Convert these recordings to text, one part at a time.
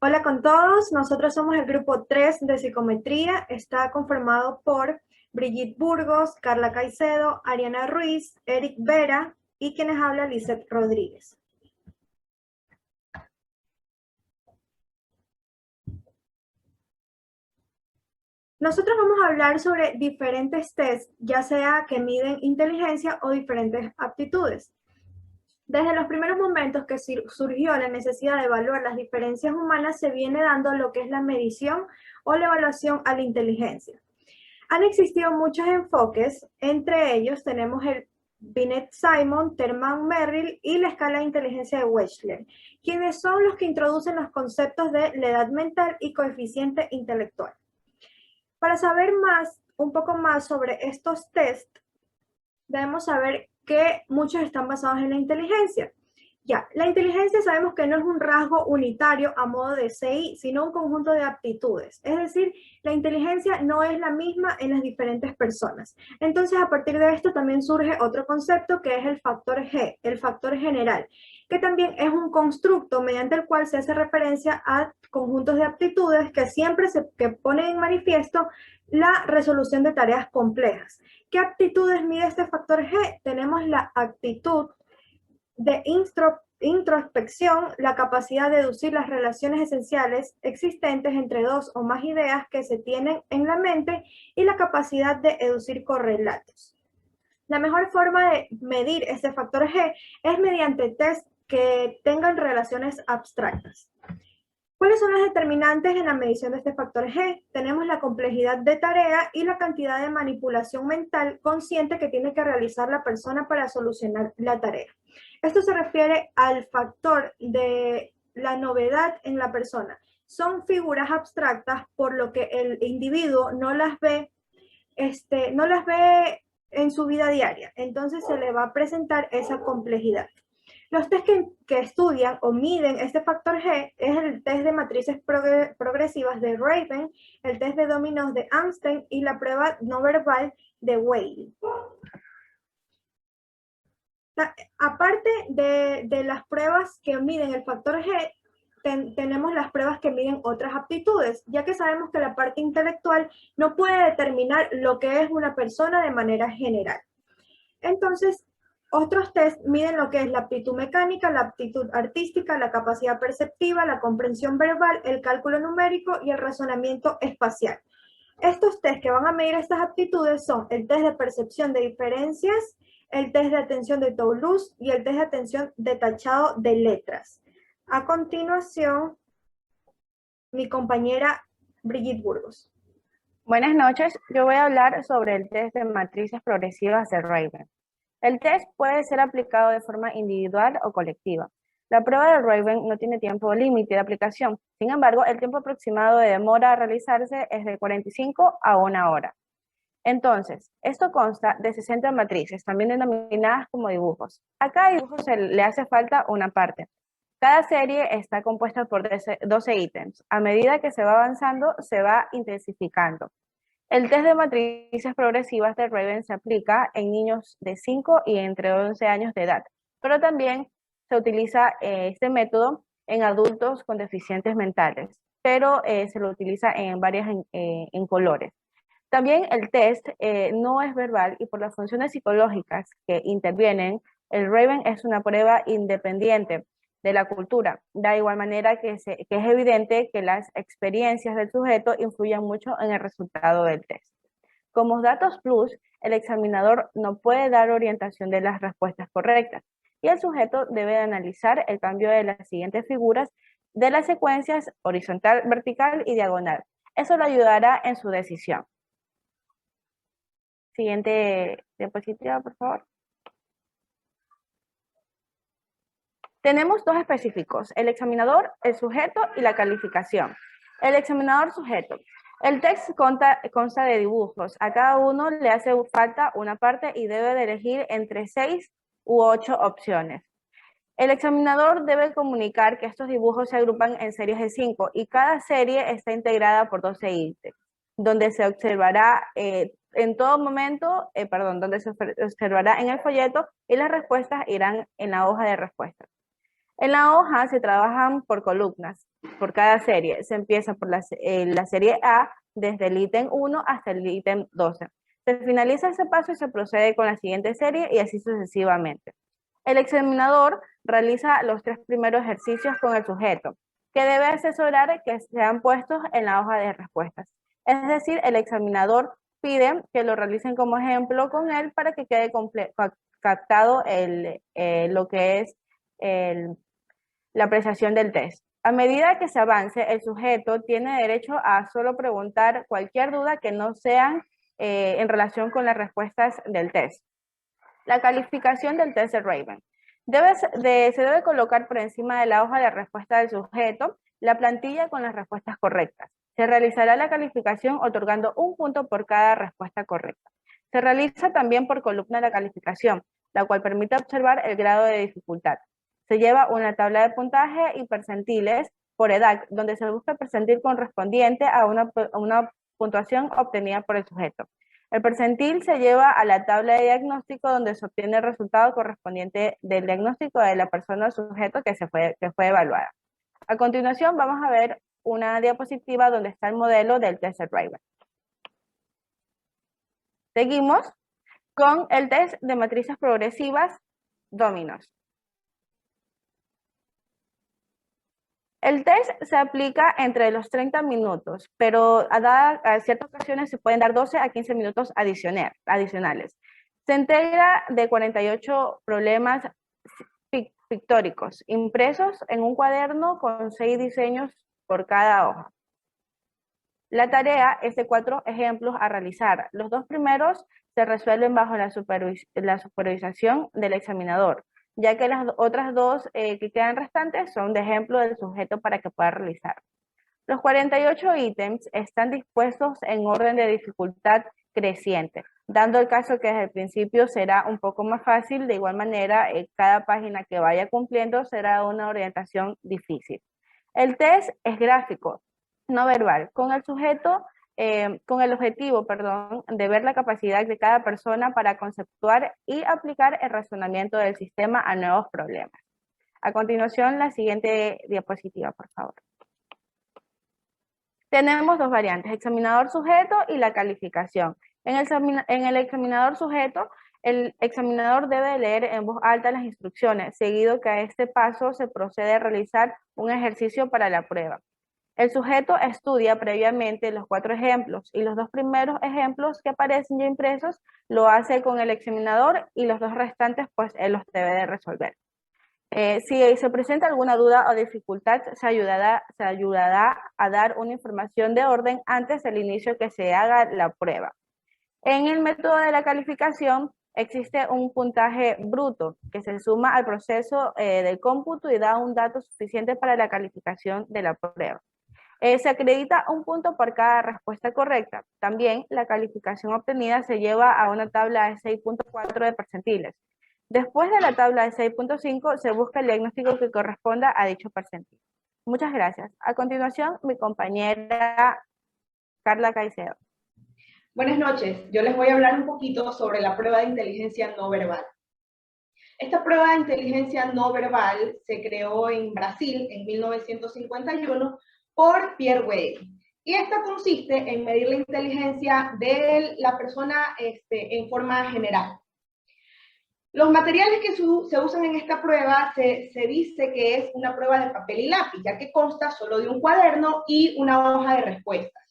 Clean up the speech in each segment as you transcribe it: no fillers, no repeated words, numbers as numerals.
Hola con todos, nosotros somos el grupo 3 de psicometría, está conformado por Brigitte Burgos, Carla Caicedo, Ariana Ruiz, Eric Vera y quienes habla Lizeth Rodríguez. Nosotros vamos a hablar sobre diferentes tests, ya sea que miden inteligencia o diferentes aptitudes. Desde los primeros momentos que surgió la necesidad de evaluar las diferencias humanas, se viene dando lo que es la medición o la evaluación a la inteligencia. Han existido muchos enfoques, entre ellos tenemos el Binet-Simon, Terman-Merrill y la escala de inteligencia de Wechsler, quienes son los que introducen los conceptos de la edad mental y coeficiente intelectual. Para saber un poco más sobre estos tests, debemos saber que muchos están basados en la inteligencia. Ya, la inteligencia sabemos que no es un rasgo unitario a modo de CI, sino un conjunto de aptitudes. Es decir, la inteligencia no es la misma en las diferentes personas. Entonces, a partir de esto también surge otro concepto que es el factor G, el factor general, que también es un constructo mediante el cual se hace referencia a conjuntos de aptitudes que siempre que ponen en manifiesto la resolución de tareas complejas. ¿Qué aptitudes mide este factor G? Tenemos la actitud de introspección, la capacidad de deducir las relaciones esenciales existentes entre dos o más ideas que se tienen en la mente y la capacidad de deducir correlatos. La mejor forma de medir este factor G es mediante test que tengan relaciones abstractas. ¿Cuáles son los determinantes en la medición de este factor G? Tenemos la complejidad de tarea y la cantidad de manipulación mental consciente que tiene que realizar la persona para solucionar la tarea. Esto se refiere al factor de la novedad en la persona. Son figuras abstractas por lo que el individuo no las ve en su vida diaria. Entonces se le va a presentar esa complejidad. Los test que estudian o miden este factor G es el test de matrices progresivas de Raven, el test de dominos de Einstein y la prueba no verbal de Whale. Aparte de las pruebas que miden el factor G, tenemos las pruebas que miden otras aptitudes, ya que sabemos que la parte intelectual no puede determinar lo que es una persona de manera general. Entonces, otros test miden lo que es la aptitud mecánica, la aptitud artística, la capacidad perceptiva, la comprensión verbal, el cálculo numérico y el razonamiento espacial. Estos test que van a medir estas aptitudes son el test de percepción de diferencias, el test de atención de Toulouse y el test de atención de tachado de letras. A continuación, mi compañera Brigitte Burgos. Buenas noches, yo voy a hablar sobre el test de matrices progresivas de Raven. El test puede ser aplicado de forma individual o colectiva. La prueba de Raven no tiene tiempo límite de aplicación, sin embargo, el tiempo aproximado de demora a realizarse es de 45 a 1 hora. Entonces, esto consta de 60 matrices, también denominadas como dibujos. A cada dibujo se le hace falta una parte. Cada serie está compuesta por 12 ítems. A medida que se va avanzando, se va intensificando. El test de matrices progresivas de Raven se aplica en niños de 5 y entre 11 años de edad, pero también se utiliza este método en adultos con deficiencias mentales, pero se lo utiliza en varias en colores. También el test no es verbal y por las funciones psicológicas que intervienen, el Raven es una prueba independiente de la cultura. De igual manera que es evidente que las experiencias del sujeto influyen mucho en el resultado del test. Como datos plus, el examinador no puede dar orientación de las respuestas correctas y el sujeto debe analizar el cambio de las siguientes figuras de las secuencias horizontal, vertical y diagonal. Eso le ayudará en su decisión. Siguiente diapositiva, por favor. Tenemos dos específicos, el examinador, el sujeto y la calificación. El examinador sujeto. El test consta de dibujos. A cada uno le hace falta una parte y debe de elegir entre 6 u 8 opciones. El examinador debe comunicar que estos dibujos se agrupan en series de 5 y cada serie está integrada por 12 ítems, donde se observará en todo momento, donde se observará en el folleto y las respuestas irán en la hoja de respuestas. En la hoja se trabajan por columnas, por cada serie. Se empieza por la serie A desde el ítem 1 hasta el ítem 12. Se finaliza ese paso y se procede con la siguiente serie y así sucesivamente. El examinador realiza los 3 primeros ejercicios con el sujeto, que debe asesorar que sean puestos en la hoja de respuestas. Es decir, el examinador pide que lo realicen como ejemplo con él para que quede captado lo que es la apreciación del test. A medida que se avance, el sujeto tiene derecho a solo preguntar cualquier duda que no sean en relación con las respuestas del test. La calificación del test de Raven. Se debe colocar por encima de la hoja de respuesta del sujeto la plantilla con las respuestas correctas. Se realizará la calificación otorgando un punto por cada respuesta correcta. Se realiza también por columna la calificación, la cual permite observar el grado de dificultad. Se lleva una tabla de puntaje y percentiles por edad, donde se busca el percentil correspondiente a una puntuación obtenida por el sujeto. El percentil se lleva a la tabla de diagnóstico donde se obtiene el resultado correspondiente del diagnóstico de la persona o sujeto que fue evaluada. A continuación vamos a ver una diapositiva donde está el modelo del test de Raven. Seguimos con el test de matrices progresivas dominos. El test se aplica entre los 30 minutos, pero a ciertas ocasiones se pueden dar 12 a 15 minutos adicionales. Se integra de 48 problemas pictóricos impresos en un cuaderno con 6 diseños por cada hoja. La tarea es de 4 ejemplos a realizar. Los 2 primeros se resuelven bajo la supervisación del examinador, ya que las otras 2 que quedan restantes son de ejemplo del sujeto para que pueda realizar. Los 48 ítems están dispuestos en orden de dificultad creciente, dando el caso que desde el principio será un poco más fácil. De igual manera, cada página que vaya cumpliendo será una orientación difícil. El test es gráfico, no verbal, con el objetivo, de ver la capacidad de cada persona para conceptuar y aplicar el razonamiento del sistema a nuevos problemas. A continuación, la siguiente diapositiva, por favor. Tenemos 2 variantes, examinador sujeto y la calificación. En el examinador sujeto, el examinador debe leer en voz alta las instrucciones, seguido que a este paso se procede a realizar un ejercicio para la prueba. El sujeto estudia previamente los 4 ejemplos y los 2 primeros ejemplos que aparecen ya impresos lo hace con el examinador y los 2 restantes pues él los debe de resolver. Si se presenta alguna duda o dificultad, se ayudará a dar una información de orden antes del inicio que se haga la prueba. En el método de la calificación existe un puntaje bruto que se suma al proceso del cómputo y da un dato suficiente para la calificación de la prueba. Se acredita un punto por cada respuesta correcta. También la calificación obtenida se lleva a una tabla de 6.4 de percentiles. Después de la tabla de 6.5 se busca el diagnóstico que corresponda a dicho percentil. Muchas gracias. A continuación, mi compañera Carla Caicedo. Buenas noches. Yo les voy a hablar un poquito sobre la prueba de inteligencia no verbal. Esta prueba de inteligencia no verbal se creó en Brasil en 1951 por Pierre Weil. Y esta consiste en medir la inteligencia de la persona en forma general. Los materiales que se usan en esta prueba se dice que es una prueba de papel y lápiz, ya que consta solo de un cuaderno y una hoja de respuestas.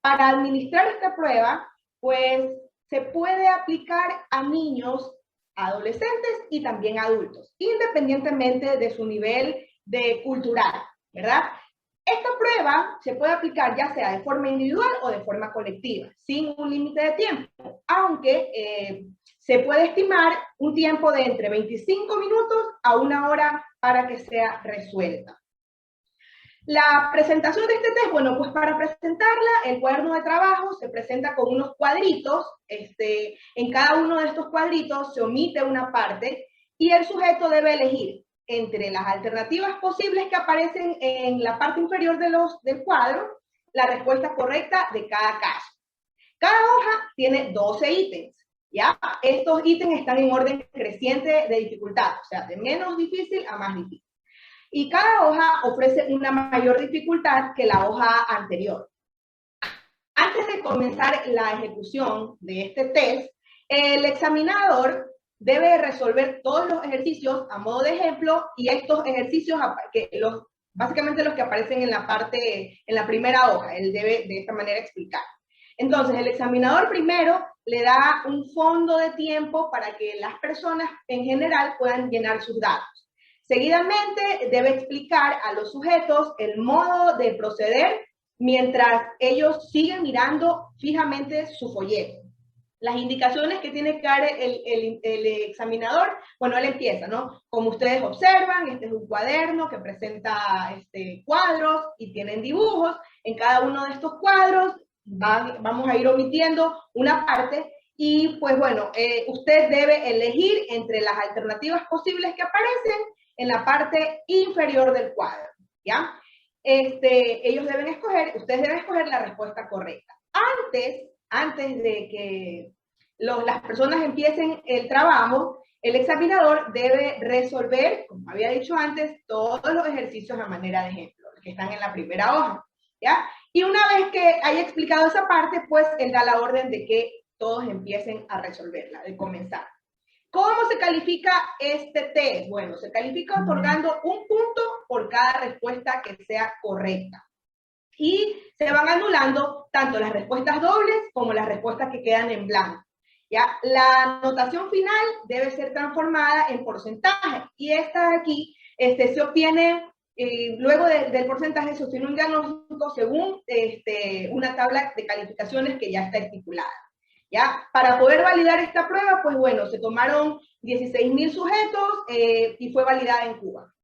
Para administrar esta prueba, pues se puede aplicar a niños, adolescentes y también adultos, independientemente de su nivel cultural, ¿verdad? Esta prueba se puede aplicar ya sea de forma individual o de forma colectiva, sin un límite de tiempo, aunque se puede estimar un tiempo de entre 25 minutos a 1 hora para que sea resuelta. La presentación de este test, bueno, pues para presentarla, el cuaderno de trabajo se presenta con unos cuadritos, en cada uno de estos cuadritos se omite una parte y el sujeto debe elegir entre las alternativas posibles que aparecen en la parte inferior del cuadro, la respuesta correcta de cada caso. Cada hoja tiene 12 ítems, ¿ya? Estos ítems están en orden creciente de dificultad, o sea, de menos difícil a más difícil. y cada hoja ofrece una mayor dificultad que la hoja anterior. Antes de comenzar la ejecución de este test, el examinador debe resolver todos los ejercicios a modo de ejemplo, y estos ejercicios, básicamente los que aparecen en la primera hoja, él debe de esta manera explicar. Entonces, el examinador primero le da un fondo de tiempo para que las personas en general puedan llenar sus datos. Seguidamente, debe explicar a los sujetos el modo de proceder mientras ellos siguen mirando fijamente su folleto. Las indicaciones que tiene que dar el examinador, bueno, él empieza, ¿no? Como ustedes observan, este es un cuaderno que presenta cuadros y tienen dibujos. En cada uno de estos cuadros vamos a ir omitiendo una parte y, pues bueno, usted debe elegir entre las alternativas posibles que aparecen en la parte inferior del cuadro, ¿ya? Ustedes deben escoger la respuesta correcta. Antes de que las personas empiecen el trabajo, el examinador debe resolver, como había dicho antes, todos los ejercicios a manera de ejemplo, que están en la primera hoja, ¿ya? Y una vez que haya explicado esa parte, pues él da la orden de que todos empiecen a resolverla, de comenzar. ¿Cómo se califica este test? Bueno, se califica otorgando un punto por cada respuesta que sea correcta. Y se van anulando tanto las respuestas dobles como las respuestas que quedan en blanco, ¿ya? La notación final debe ser transformada en porcentaje. Y esta de aquí se obtiene, luego del porcentaje, se obtiene un diagnóstico según una tabla de calificaciones que ya está estipulada. ¿Ya? Para poder validar esta prueba, pues bueno, se tomaron 16.000 sujetos y fue validada en Cuba.